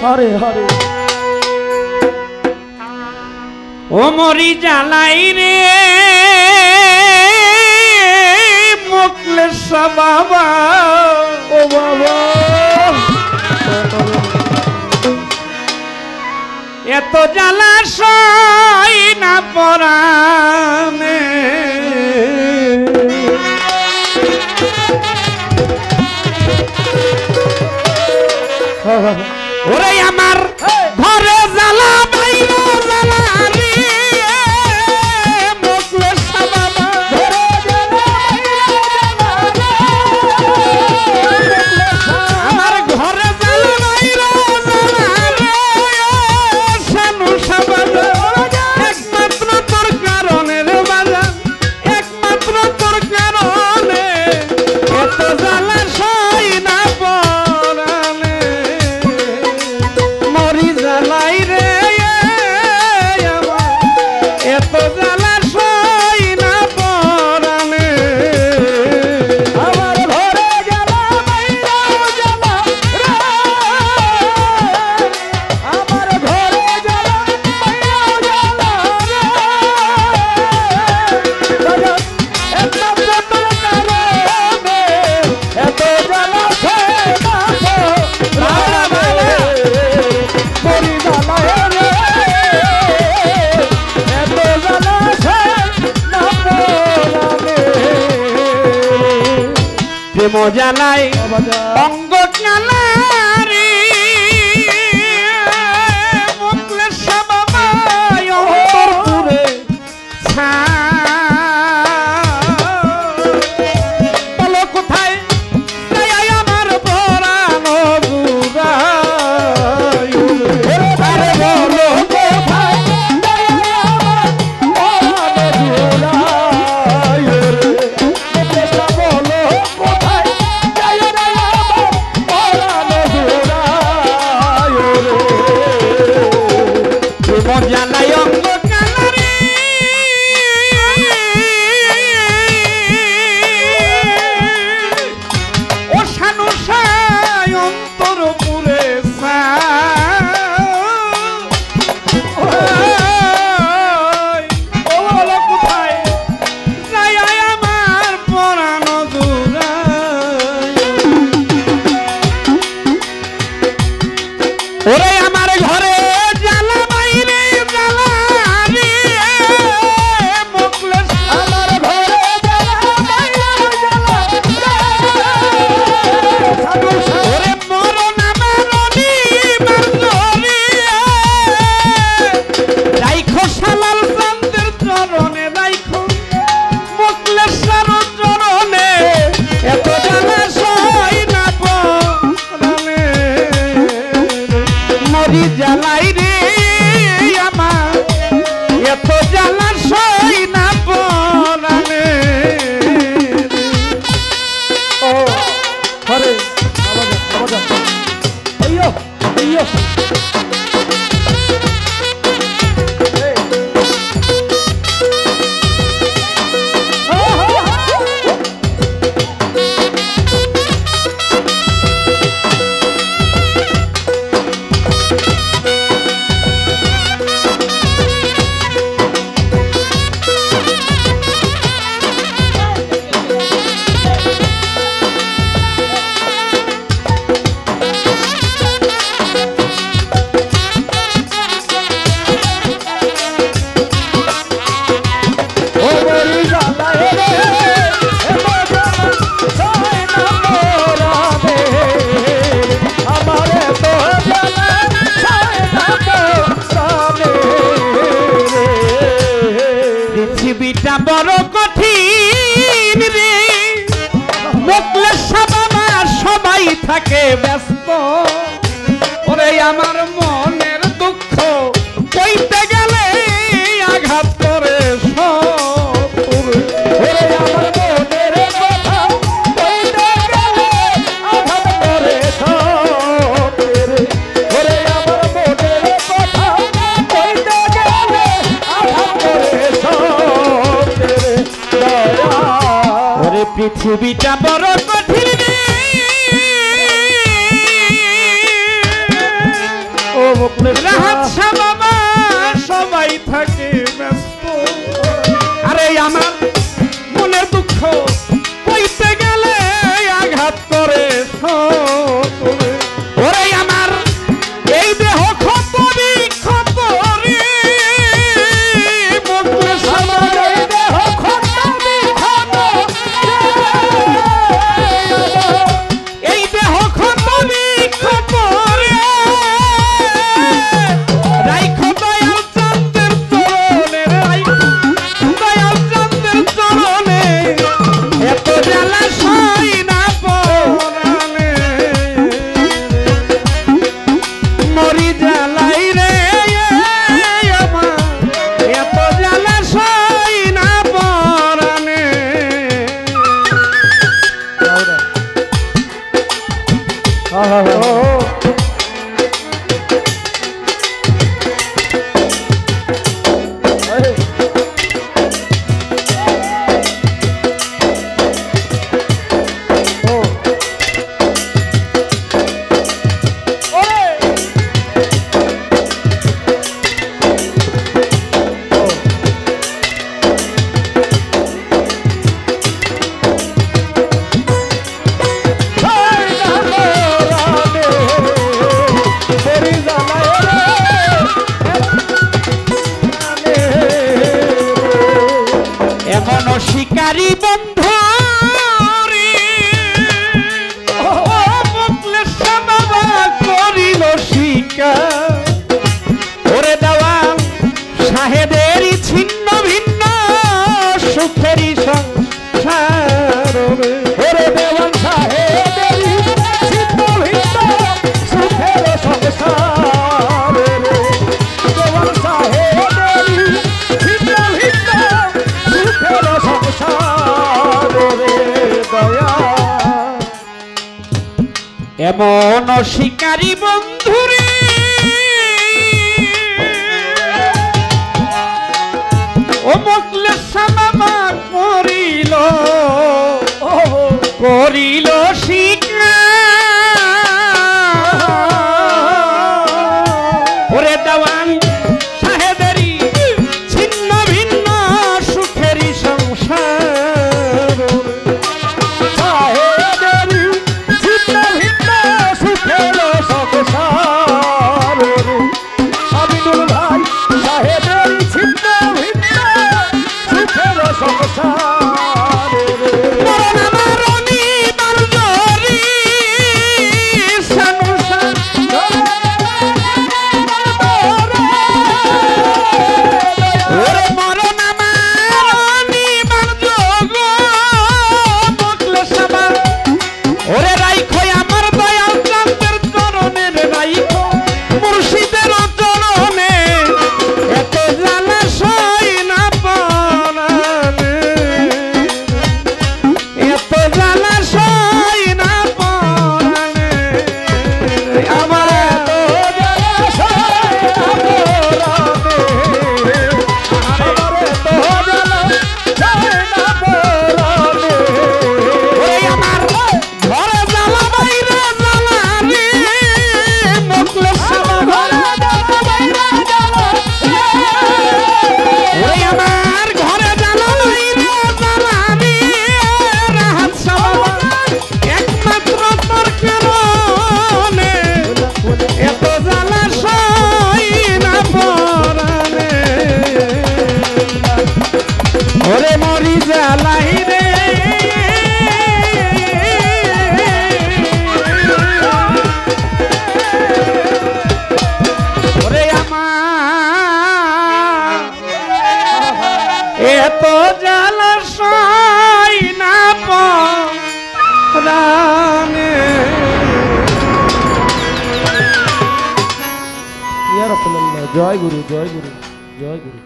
হরে হরে ও মরি জ্বালাই রে মোকলেশ বাবা ও বাবা এত জ্বালা সই না পরাণে ওরে আমার ঘরে জ্বালা বাইরে জ্বালা রে মোকলেশ বাবা ঘরে জ্বালা আমার ঘরে জ্বালা বাইরে জ্বালা রে সানু বাবা একমাত্র তোর কারণে রে বাবা একমাত্র তোর কারণে এত জ্বালা সই না পরাণে মরি জ্বালাই রে আমার এত জ্বালা সই না পরাণে আমার ঘরে জ্বালা বাইরে জ্বালা রে আমার ঘরে জ্বালা বাইরে জ্বালা রে এত বড় কারণে এত জ্বালা সয় না মরি জ্বালায় রে এত জ্বালা সয় না প্রেম জ্বালাই অঙ্গ জ্বালারি মোকলেশ বাবা অন্তর পুরে বলো কোথায় যাই আমার পরাণ জুড়াই আরে বলো কোথায় প্রেম জ্বালাই অঙ্গ জ্বালারি ও সানু সায় অন্তর পুরে কোথায় যাই আমার পরাণ জুড়াই ওরে আমার ঘরে জ্বালা বাইরে জ্বালা রে মোকলেশ আমার ঘরে জ্বালা বাইরে জ্বালা ওরে মরণ আমার মারলি রাইখো শালাল চন্দ্রের চরণে রাইখো মোকলেশ্বর চরণে এত জ্বালা সই না পরাণে মরি জ্বালাই রে আমার এত জ্বালা সই না পরাণে ও হরে আবাজা আইয়ো আইয়ো পৃথিবীটা বড় কঠিন রে মোকলেশ বাবা সবাই থাকে ব্যস্ত ওরে আমার মনের দুঃখ কইতে গেলে আঘাত করে সব ওরে আমার মনের কথা কইতে গেলে আঘাত করে সব ওরে আমার মনের কথা কইতে গেলে আঘাত করে সব দয়া ওরে পৃথিবীটা বড় কঠিন রে রাহাত শাহ বাবা সবাই থাকে ব্যস্ত আরে আমার মনের দুঃখ কইতে গেলে আঘাত করে ওরে আমার এই দেহ ক্ষত বিক্ষত রে মুখলেস আমার এই দেহ ক্ষত বিক্ষত এই দেহ ক্ষত বিক্ষত রে রাইখো দয়াল চাঁদের চরণে রাইখো দয়াল চাঁদের চরণে এত জ্বালা সই না পরাণে মরি জ্বালাই রে আমার এত জ্বালা সই না পরাণে এমন শিকারী বন্ধু রে ও মুখলেস বাবা করিল শিকার ওরে দেওয়াল সাহেবেরই ছিন্ন ভিন্ন সুখেরই সংসার ওরে দেওয়াল সাহেবেরই ছিন্ন ভিন্ন সুখের সংসার দেওয়াল সাহেবেরই ছিন্ন ভিন্ন সুখের সংসার রে দয়া এমন শিকারী বন্ধুরে ও মুখলেস বাবা করিল শিকার ওরে দেওয়ান সাহেবেরই ছিন্ন ভিন্ন সুখেরই সংসার সাহেবেরই ছিন্ন ভিন্ন সুখের সংসার আমিনুল ভাই সাহেবেরই ছিন্ন ভিন্ন সুখের সংসার মরণ আমার অনিবার জরি সানুসা ওরে মরণ আমার অনিবার যোগ মুখলেস বাবা ওরে রাইখো আমার দয়াল চাঁদের চরণে রাইখো মুর্শিদের চরণে এত জ্বালা সই না পরাণে এত জ্বালা সই না পরাণে আমার এত জ্বালা সই না পরাণে আমার এত জ্বালা সই না পরাণে ওরে আমার ঘরে জ্বালা বাইরে জ্বালা রে মুখলেস বাবা ঘরে জ্বালা বাইরে জ্বালা ওরে আমার ঘরে জ্বালা বাইরে জ্বালা রে রাহাত শাহ বাবা একমাত্র তোর কারণে এত জ্বালা সই না পরাণে ওরে মরি জ্বালাই রে ওরে আমার এত জ্বালা সই না পরাণে ইয়া রাসূলুল্লাহ জয় গুরু জয় গুরু জয় গুরু